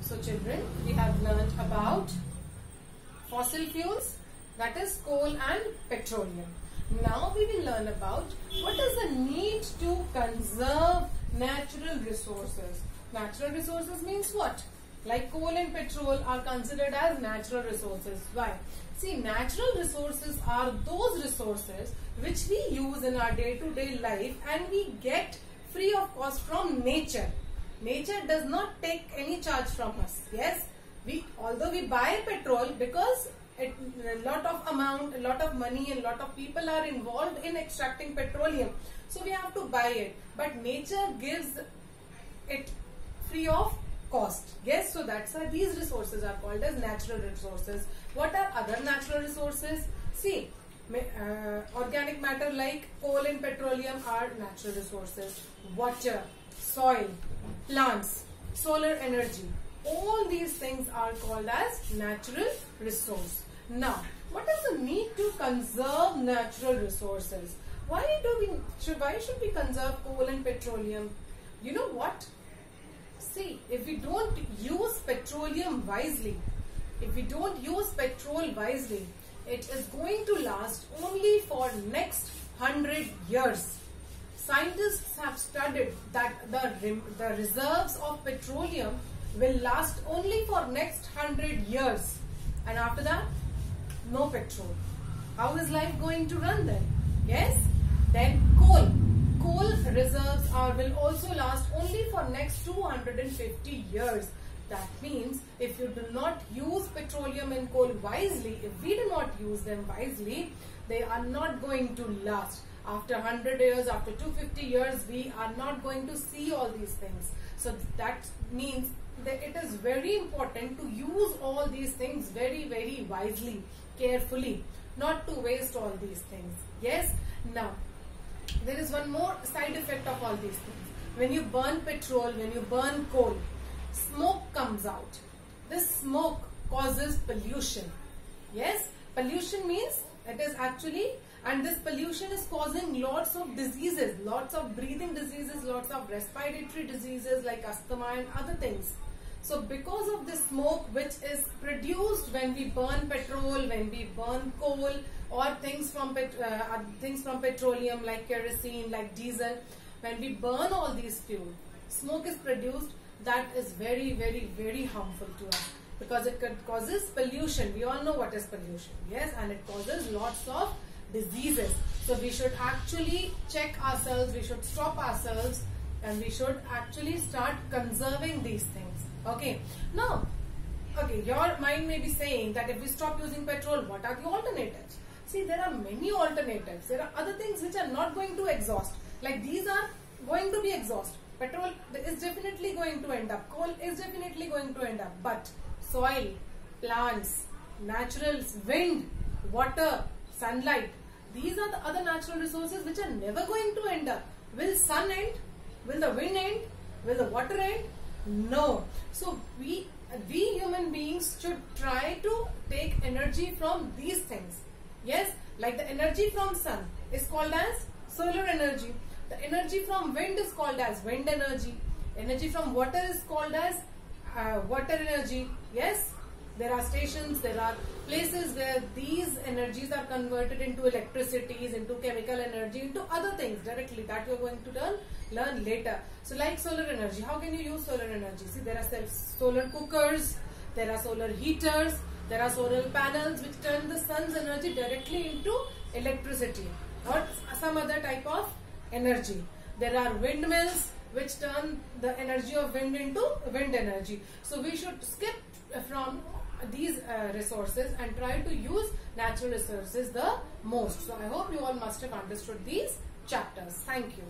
So children, we have learnt about fossil fuels, that is coal and petroleum. Now we will learn about what is the need to conserve natural resources. Natural resources means what? Like coal and petrol are considered as natural resources. Why? See, natural resources are those resources which we use in our day-to-day life and we get free of cost from nature. Nature does not take any charge from us. Yes, although we buy petrol because a lot of money and lot of people are involved in extracting petroleum, so we have to buy it, but nature gives it free of cost. Yes, so that's why these resources are called as natural resources. What are other natural resources? See, organic matter like coal and petroleum are natural resources. Water, soil, plants, solar energy, all these things are called as natural resource. Now, what is the need to conserve natural resources? Why should we conserve coal and petroleum? You know what? See, if we don't use petroleum wisely, if we don't use petrol wisely, it is going to last only for next 100 years. Scientists have studied that the reserves of petroleum will last only for next 100 years, and after that, no petrol. How is life going to run then? Yes? Then coal reserves will also last only for next 250 years. That means if you do not use petroleum and coal wisely, if we do not use them wisely, they are not going to last. After 100 years, after 250 years, we are not going to see all these things. So that means that it is very important to use all these things very, very wisely, carefully, not to waste all these things. Yes? Now, there is one more side effect of all these things. When you burn petrol, when you burn coal, smoke comes out. This smoke causes pollution. Yes? Pollution means it is actually, and this pollution is causing lots of diseases, lots of breathing diseases, lots of respiratory diseases like asthma and other things. So because of this smoke which is produced when we burn petrol, when we burn coal, or things from petroleum like kerosene, like diesel, when we burn all these fuel, smoke is produced. That is very, very, very harmful to us because it causes pollution. We all know what is pollution. Yes, and it causes lots of diseases. So we should actually check ourselves, we should stop ourselves, and we should actually start conserving these things. Okay, now, your mind may be saying that if we stop using petrol, what are the alternatives? See, there are many alternatives. There are other things which are not going to exhaust. Like these are going to be exhaust. Petrol is definitely going to end up. Coal is definitely going to end up. But soil, plants, naturals, wind, water, sunlight, these are the other natural resources which are never going to end up. Will sun end? Will the wind end? Will the water end? No. So we human beings should try to take energy from these things. Yes, like the energy from sun is called as solar energy. The energy from wind is called as wind energy. Energy from water is called as water energy. Yes, there are stations, there are places where these energies are converted into electricities, into chemical energy, into other things directly that you are going to learn later. So like solar energy, how can you use solar energy? See, there are solar cookers, there are solar heaters, there are solar panels which turn the sun's energy directly into electricity or some other type of energy. There are windmills which turn the energy of wind into wind energy. So we should skip from these resources and try to use natural resources the most. So I hope you all must have understood these chapters. Thank you.